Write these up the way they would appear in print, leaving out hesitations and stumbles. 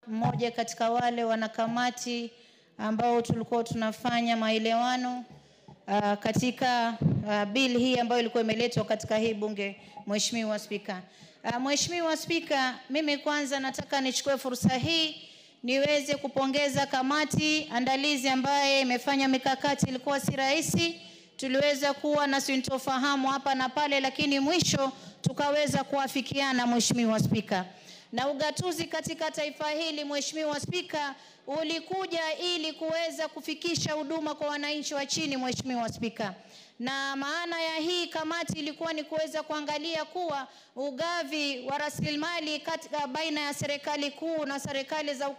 mmoja katika wale wanakamati ambao tulikuwa tunafanya maelewano katika bill hii ambayo ilikuwa imeletwa katika hii bunge. Mheshimiwa Spika, Mheshimiwa Spika, mimi kwanza nataka nichukue fursa hii niweze kupongeza kamati andalizi ambaye imefanya mikakati. Ilikuwa si rahisi, tuliweza kuwa na sintofahamu hapa na pale, lakini mwisho tukaweza kuafikiana. Mheshimiwa Spika, na ugatuzi katika taifa hili, Mheshimiwa Spika, ulikuja ili kuweza kufikisha huduma kwa wananchi wa chini. Mheshimiwa Spika, na maana ya hii kamati ilikuwa ni kuweza kuangalia kuwa ugavi wa rasilimali katika baina ya serikali kuu na serikali za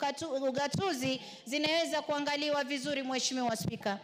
ugatuzi zinaweza kuangaliwa vizuri. Mheshimiwa Spika,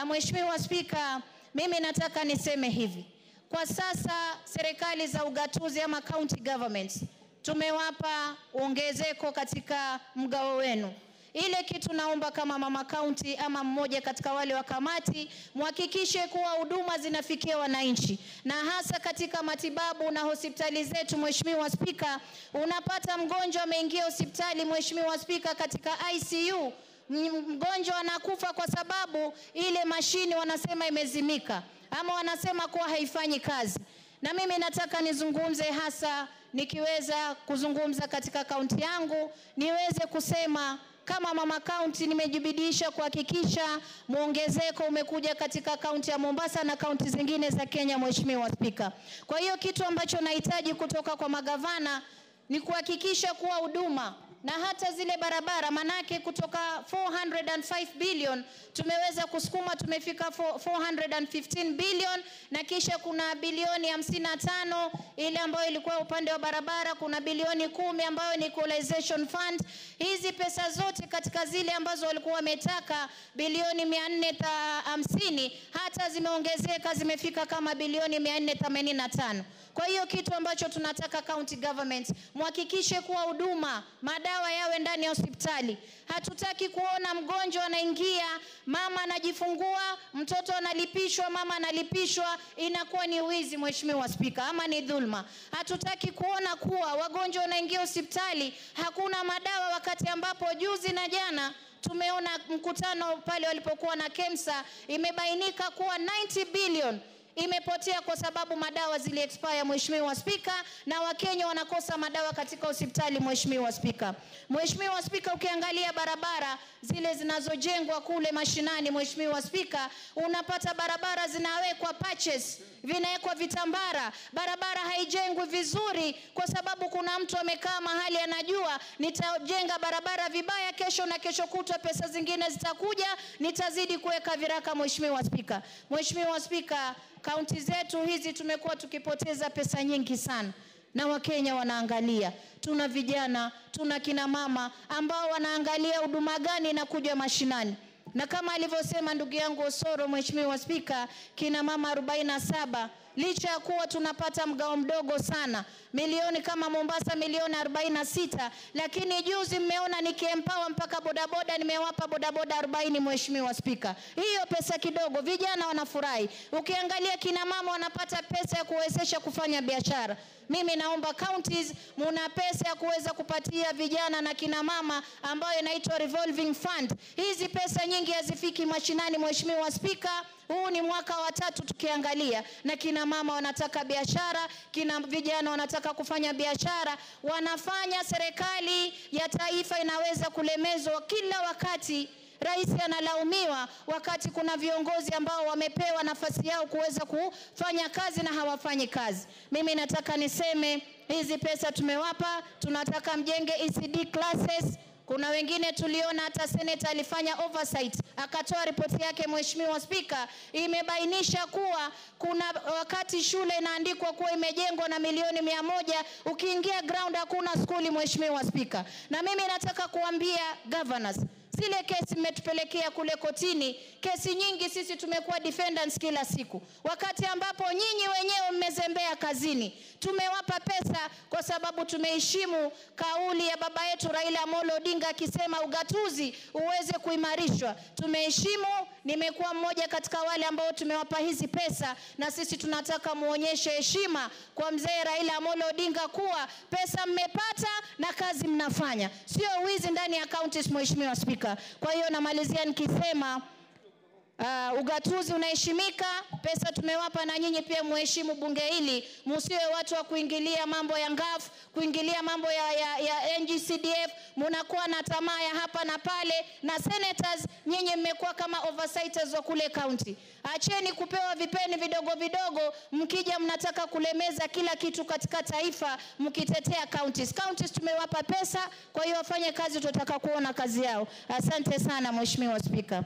Mheshimiwa Spika, mimi nataka niseme hivi: kwa sasa serikali za ugatuzi ama county governments tumewapa ongezeko katika mgao wenu. Ile kitu naomba kama mama county ama mmoja katika wale wa kamati, muhakikishe kuwa huduma zinafikia wananchi, na hasa katika matibabu na hospitali zetu. Mheshimiwa Spika, unapata mgonjwa ameingia hospitali, Mheshimiwa Spika, katika ICU, mgonjwa anakufa kwa sababu ile mashini wanasema imezimika ama wanasema kuwa haifanyi kazi. Na mimi nataka nizungumze, hasa nikiweza kuzungumza katika kaunti yangu, niweze kusema kama mama county nimejibidisha kuhakikisha muongezeko umekuja katika kaunti ya Mombasa na kaunti zingine za Kenya. Mheshimiwa Spika, kwa hiyo kitu ambacho nahitaji kutoka kwa magavana ni kuhakikisha kuwa huduma na hata zile barabara, manake kutoka 405 billion tumeweza kusukuma, tumefika 415 billion, na kisha kuna bilioni 55 ile ambayo ilikuwa upande wa barabara, kuna bilioni 10 ambayo ni equalization fund. Hizi pesa zote katika zile ambazo walikuwa wametaka bilioni 450 hata zimeongezeka, zimefika kama bilioni 485. Kwa hiyo kitu ambacho tunataka county government, muhakikishe kuwa huduma, madawa yawe ndani ya hospitali. Hatutaki kuona mgonjwa anaingia, mama anajifungua, mtoto analipishwa, mama analipishwa, inakuwa ni wizi. Mheshimiwa Spika, ama ni dhulma. Hatutaki kuona kuwa wagonjwa wanaingia hospitali hakuna madawa, wakati ambapo juzi na jana tumeona mkutano pale walipokuwa na KEMSA, imebainika kuwa 90 billion imepotea kwa sababu madawa zili expire. Mheshimiwa Spika, na Wakenya wanakosa madawa katika hospitali. Mheshimiwa Spika, Mheshimiwa Spika, ukiangalia barabara zile zinazojengwa kule mashinani, Mheshimiwa Spika, unapata barabara zinawekwa patches, vinawekwa vitambara, barabara haijengwi vizuri kwa sababu kuna mtu amekaa mahali anajua nitajenga barabara vibaya, kesho na kesho kutwa pesa zingine zitakuja, nitazidi kuweka viraka. Mheshimiwa Spika, Mheshimiwa Spika, kaunti zetu hizi tumekuwa tukipoteza pesa nyingi sana, na Wakenya wanaangalia. Tuna vijana, tuna kina mama ambao wanaangalia huduma gani na kuja mashinani. Na kama alivyosema ndugu yangu Osoro, Mheshimiwa Spika, kina mama 47, licha ya kuwa tunapata mgao mdogo sana, milioni kama Mombasa milioni 46, lakini juzi mmeona nikiempower mpaka bodaboda, nimewapa bodaboda 40. Mheshimiwa Spika, hiyo pesa kidogo, vijana wanafurahi. Ukiangalia kina mama wanapata pesa ya kuwezesha kufanya biashara. Mimi naomba counties muna pesa ya kuweza kupatia vijana na kina mama ambayo inaitwa revolving fund. Hizi pesa nyingi hazifiki mashinani. Mheshimiwa Spika, huu ni mwaka wa 3 tukiangalia, na kina mama wanataka biashara, kina vijana wanataka kufanya biashara, wanafanya. Serikali ya taifa inaweza kulemezwa kila wakati. Rais analaumiwa wakati kuna viongozi ambao wamepewa nafasi yao kuweza kufanya kazi na hawafanyi kazi. Mimi nataka niseme hizi pesa tumewapa, tunataka mjenge ECD classes. Kuna wengine tuliona hata senator alifanya oversight, akatoa ripoti yake. Mheshimiwa Spika, imebainisha kuwa kuna wakati shule inaandikwa kuwa imejengwa na milioni 100, ukiingia ground hakuna skuli. Mheshimiwa Spika, na mimi nataka kuambia governors, zile kesi mmetupelekea kule kotini, kesi nyingi sisi tumekuwa defendants kila siku, wakati ambapo nyinyi wenyewe mmezembea kazini. Tumewapa pesa kwa sababu tumeheshimu kauli ya baba yetu Raila Amolo Odinga akisema ugatuzi uweze kuimarishwa. Tumeheshimu nimekuwa mmoja katika wale ambao tumewapa hizi pesa, na sisi tunataka muonyeshe heshima kwa mzee Raila Amolo Odinga kuwa pesa mmepata na kazi mnafanya, sio wizi ndani ya counties, Mheshimiwa Spika. Kwa hiyo namalizia nikisema ugatuzi unaheshimika, pesa tumewapa, na nyinyi pia muheshimu bunge hili, msiwe watu wa kuingilia mambo ya ngafu, kuingilia mambo ya NGCDF, mnakuwa na tamaa ya hapa na pale, na senators nyinyi mmekuwa kama oversighters wa kule county. Acheni kupewa vipeni vidogo vidogo, mkija mnataka kulemeza kila kitu katika taifa mkitetea counties. Counties tumewapa pesa, kwa hiyo wafanye kazi, tutataka kuona kazi yao. Asante sana Mheshimiwa Spika.